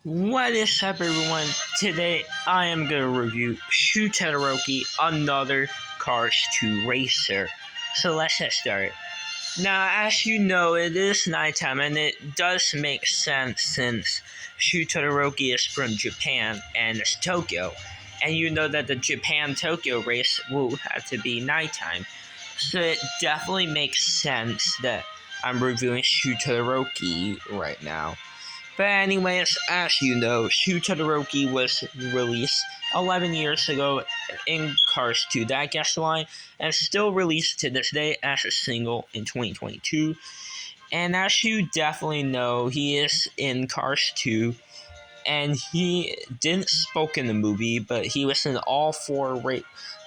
What is up, everyone? Today I am going to review Todoroki, another Cars 2 racer. So let's get started. Now, as you know, it is nighttime, and it does make sense since Todoroki is from Japan and it's Tokyo. And you know that the Japan-Tokyo race will have to be nighttime. So it definitely makes sense that I'm reviewing Todoroki right now. But anyways, as you know, Todoroki was released 11 years ago in Cars 2 Diecast line and still released to this day as a single in 2022. And as you definitely know, he is in Cars 2, and he didn't spoke in the movie, but he was in all four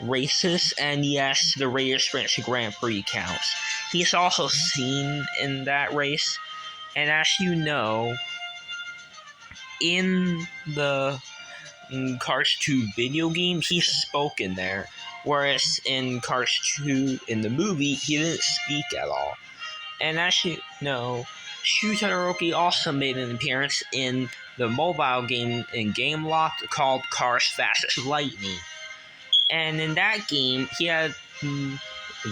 races, and yes, the Raiders Ranch Grand Prix counts. He's also seen in that race, and as you know, in the Cars 2 video game, he spoke in there, whereas in Cars 2 in the movie, he didn't speak at all. And as you know, Todoroki also made an appearance in the mobile game in Gameloft called Cars Fast as Lightning. And in that game, he had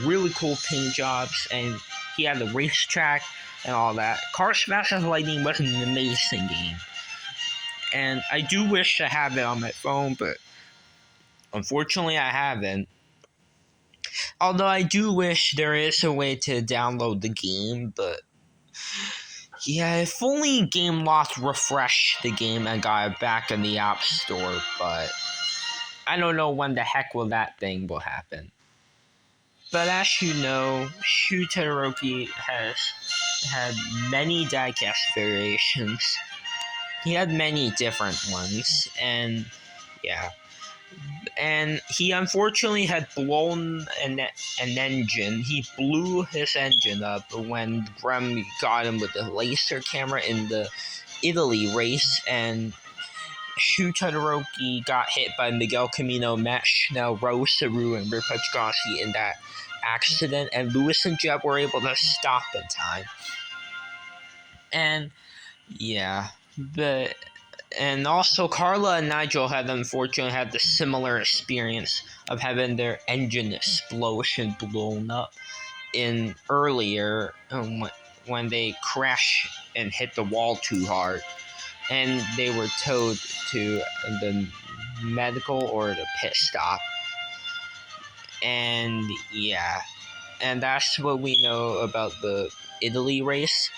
really cool paint jobs, and he had the racetrack and all that. Cars Fast as Lightning was an amazing game. And I do wish to have it on my phone, but unfortunately I haven't. Although I do wish there is a way to download the game, but yeah, if only Gameloft refreshed the game and got it back in the App Store, but I don't know when the heck that thing will happen. But as you know, Todoroki has had many diecast variations. He had many different ones, and yeah. And he unfortunately had blown an engine. He blew his engine up when Grem got him with the laser camera in the Italy race, and Todoroki got hit by Miguel Camino, Matt Schnell, Rose Saru, and Ripa Chigasi in that accident, and Lewis and Jeb were able to stop in time. And yeah, but and also Carla and Nigel had unfortunately had the similar experience of having their engine explosion blown up in earlier when they crashed and hit the wall too hard, and they were towed to the medical or the pit stop. And yeah, and that's what we know about the Italy race.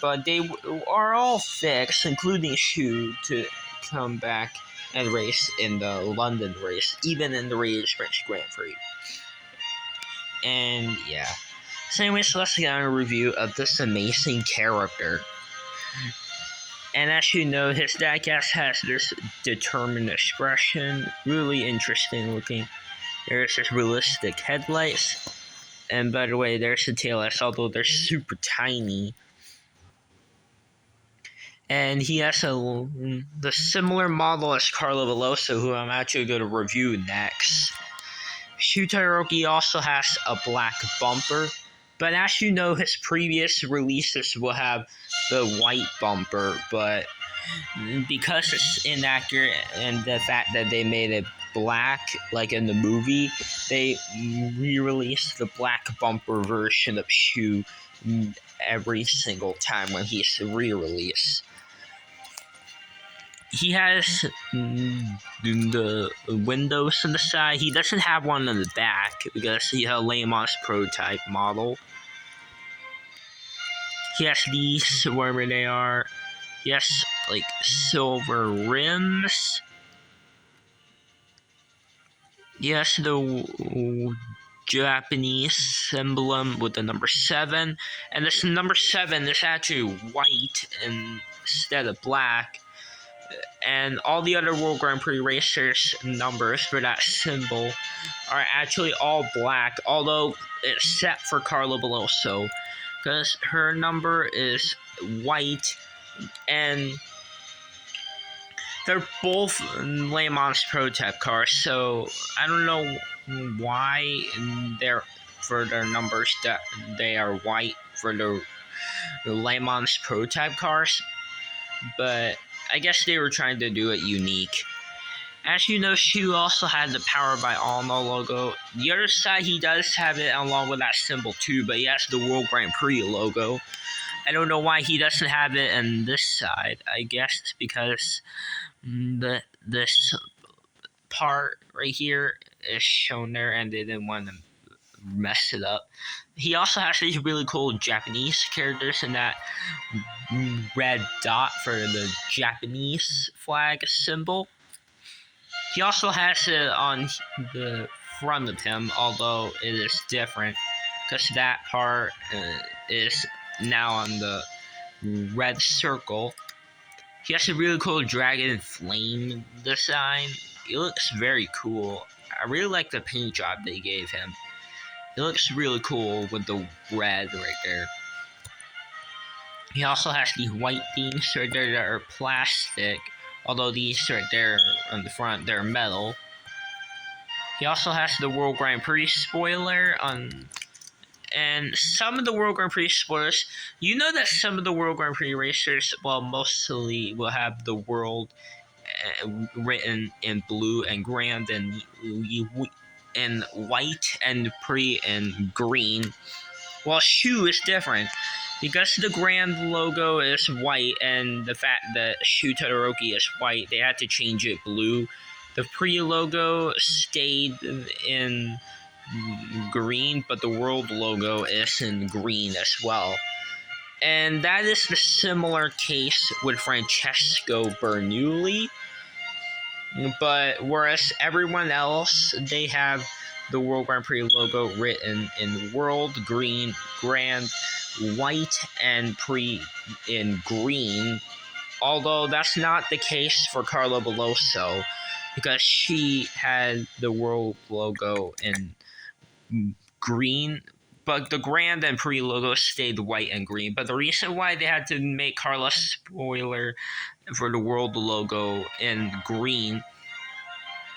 But they are all fixed, including Shu, to come back and race in the London race, even in the Raiders Ranch Grand Prix. And yeah. So anyways, let's get on a review of this amazing character. And as you know, his diecast has this determined expression, really interesting looking. There's his realistic headlights. And by the way, there's the taillights, although they're super tiny. And he has the similar model as Carlo Veloso, who I'm actually going to review next. Todoroki also has a black bumper, but as you know, his previous releases will have the white bumper, but because it's inaccurate and the fact that they made it black, like in the movie, they re-released the black bumper version of Shu every single time when he's re-released. He has the windows on the side. He doesn't have one on the back because he's a Le Mans prototype model. He has these wherever they are. He has like silver rims. He has the Japanese emblem with the number 7, and this number 7 is actually white instead of black. And all the other World Grand Prix racers' numbers for that symbol are actually all black, although except for Carla Veloso, because her number is white, and they're both Le Mans prototype cars, so I don't know why for their numbers that they are white for the Le Mans prototype cars. but I guess they were trying to do it unique. As you know, Shu also had the Power by Alma logo. The other side, he does have it along with that symbol too, but he has the World Grand Prix logo. I don't know why he doesn't have it on this side. I guess it's because this part right here is shown there and they didn't want to mess it up. He also has these really cool Japanese characters in that red dot for the Japanese flag symbol. He also has it on the front of him, although it is different because that part is now on the red circle. He has a really cool dragon flame design. It looks very cool. I really like the paint job they gave him. It looks really cool with the red right there. He also has the white things right there that are plastic, although these right there on the front, they're metal. He also has the World Grand Prix spoiler on, and some of the World Grand Prix spoilers, you know that some of the World Grand Prix racers, well, mostly will have the world written in blue and grand and white and Prix in green. Well, Shu is different. Because the Grand logo is white and the fact that Shu Todoroki is white, they had to change it blue. The Prix logo stayed in green, but the World logo is in green as well. And that is the similar case with Francesco Bernoulli. But whereas everyone else, they have the World Grand Prix logo written in World, green, Grand, white, and Prix in green. Although that's not the case for Carla Veloso, because she had the World logo in green, but the Grand and Prix logo stayed white and green. But the reason why they had to make Carla's spoiler for the World logo in green,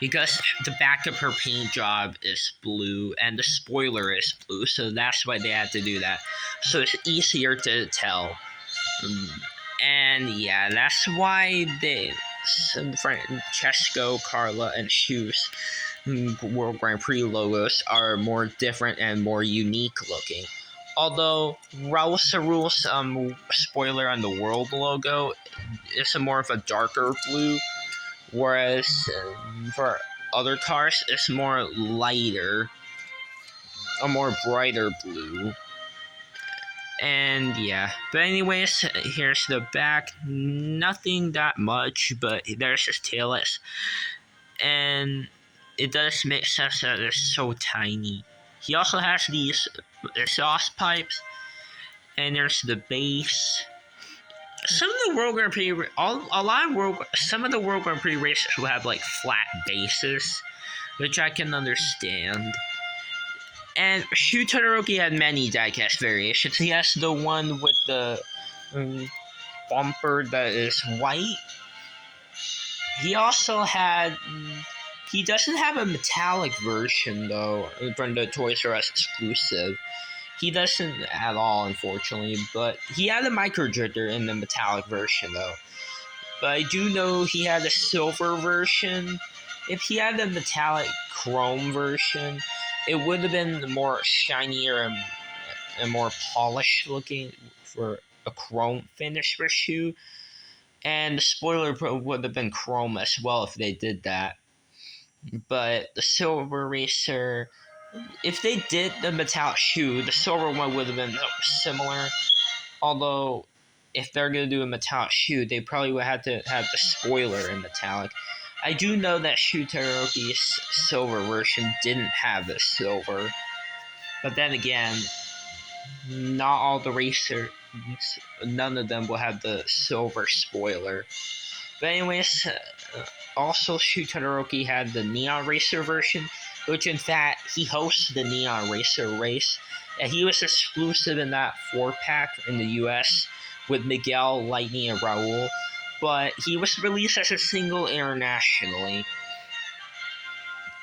because the back of her paint job is blue and the spoiler is blue, so that's why they had to do that. So it's easier to tell. And yeah, that's why Francesco, Carla, and Shu's World Grand Prix logos are more different and more unique looking. Although Raul Sarul's spoiler on the World logo is more of a darker blue, whereas for other cars it's more lighter, a more brighter blue. And yeah, but anyways, here's the back. Nothing that much, but there's his tailless, and it does make sense that they're so tiny. He also has these exhaust pipes, and there's the base. Some of the World Grand Prix, some of the World Grand Prix racers will have like flat bases, which I can understand. And Shu Todoroki had many diecast variations. He has the one with the bumper that is white. He also had. He doesn't have a metallic version though from the Toys R Us exclusive. He doesn't at all, unfortunately, but he had a micro drifter in the metallic version though. But I do know he had a silver version. If he had a metallic chrome version, it would have been more shinier and more polished looking for a chrome finish for Shu. And the spoiler would have been chrome as well if they did that. But the silver racer, if they did the metallic Shu, the silver one would have been similar. Although, if they're going to do a metallic Shu, they probably would have to have the spoiler in metallic. I do know that Shu Todoroki's silver version didn't have the silver. But then again, not all the racers, none of them will have the silver spoiler. But anyways, also Shu Todoroki had the Neon Racer version, which in fact, he hosts the Neon Racer race. And he was exclusive in that 4-pack in the US with Miguel, Lightning, and Raul. But he was released as a single internationally.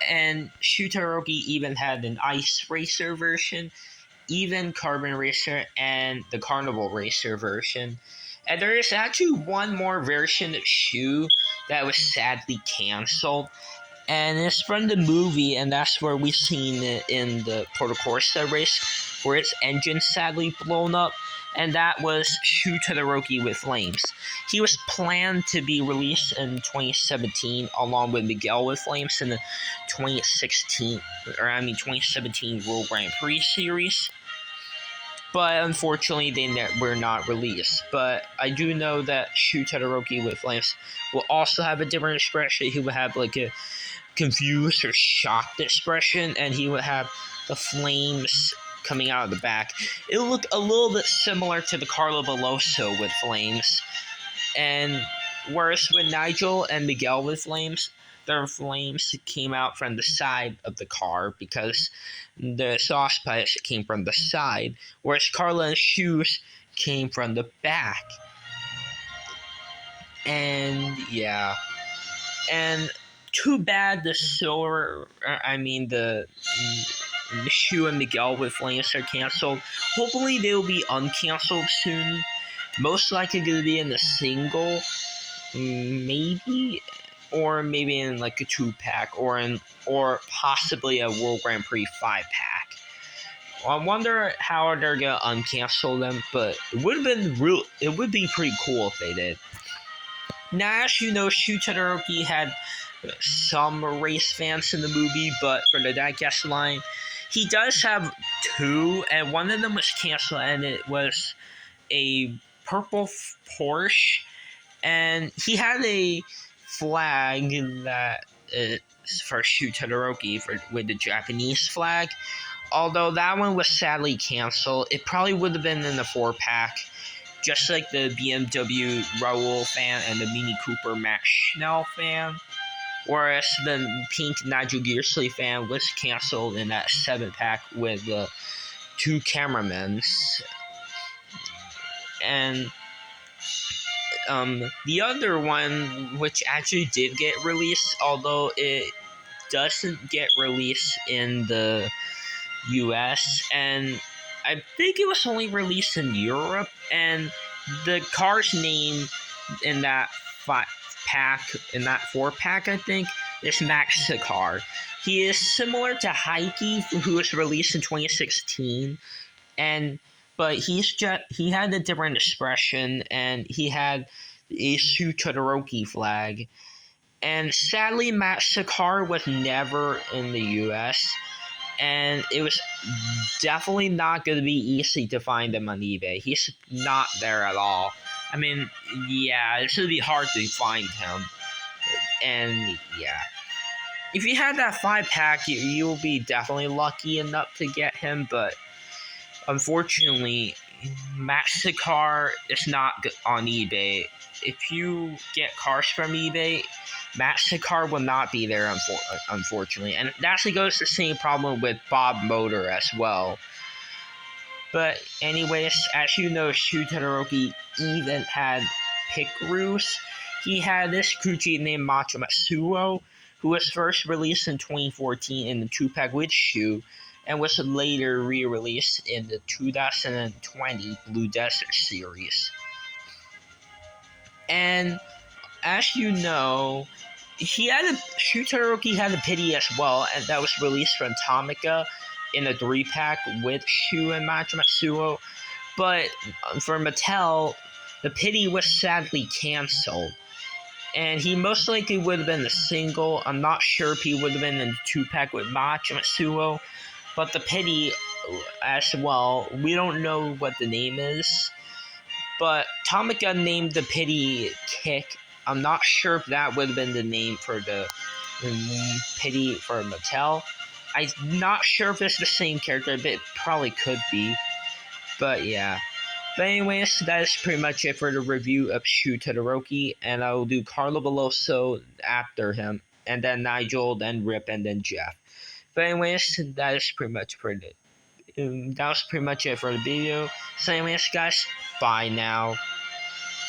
And Shu Todoroki even had an Ice Racer version, even Carbon Racer, and the Carnival Racer version. And there is actually one more version of Shu that was sadly canceled. And it's from the movie, and that's where we seen it in the Porto Corsa race, where its engine sadly blown up, and that was Shu Todoroki with Flames. He was planned to be released in 2017, along with Miguel with Flames in the 2017 World Grand Prix series. But unfortunately, they were not released. But I do know that Shu Todoroki with Flames will also have a different expression. He will have like a confused or shocked expression, and he would have the flames coming out of the back. It would look a little bit similar to the Carlo Veloso with flames, and whereas with Nigel and Miguel with flames, their flames came out from the side of the car because the sauce pipes came from the side, whereas Carla and Shoes came from the back. And yeah, and too bad the Shu and Miguel with Flames are canceled. Hopefully they will be uncanceled soon. Most likely going to be in a single, maybe, or maybe in like a 2-pack, or possibly a World Grand Prix 5-pack. I wonder how they're gonna uncancel them, but it would have been real. It would be pretty cool if they did. Now, as you know, Shu Todoroki had some race fans in the movie, but for the Diecast line, he does have 2, and one of them was canceled, and it was a purple Porsche, and he had a flag that is for Shu Todoroki with the Japanese flag. Although that one was sadly canceled, it probably would have been in the 4-pack. Just like the BMW Raoul fan and the Mini Cooper Max Schnell fan. Whereas the pink Nigel Gearsley fan was canceled in that 7-pack with the 2 cameramen. And the other one, which actually did get released, although it doesn't get released in the US, and I think it was only released in Europe, and the car's name in that 4-pack, I think, is Max Sakar. He is similar to Heike, who was released in 2016, but he had a different expression, and he had a Shu Todoroki flag. And sadly, Max Sakar was never in the US, and it was definitely not going to be easy to find him on eBay. He's not there at all. I mean, yeah, it's going to be hard to find him. And yeah, if you had that 5-pack, you'll be definitely lucky enough to get him, but unfortunately, Max Sakar is not on eBay. If you get cars from eBay, Max Sakar will not be there, unfortunately. And it actually goes the same problem with Bob Motor as well. But anyways, as you know, Shu Todoroki even had Pikaru's. He had this Kuchi named Macho Matsuo, who was first released in 2014 in the 2-pack with Shu, and was later re-released in the 2020 Blue Desert series. And as you know, Shu Todoroki had a Pity as well, and that was released from Tomica in a 3-pack with Shu and Macho Matsuo. But for Mattel, the Pity was sadly canceled. And he most likely would have been a single. I'm not sure if he would have been in the 2-pack with Macho Matsuo. But the Pity as well, we don't know what the name is. But Tomica named the Pity Kick. I'm not sure if that would have been the name for the Pity for Mattel. I'm not sure if it's the same character, but it probably could be. But yeah. But anyways, that is pretty much it for the review of Shu Todoroki, and I will do Carlo Veloso after him, and then Nigel, then Rip, and then Jeff. But anyways, that is pretty much for it for the video. So anyways, guys, bye now.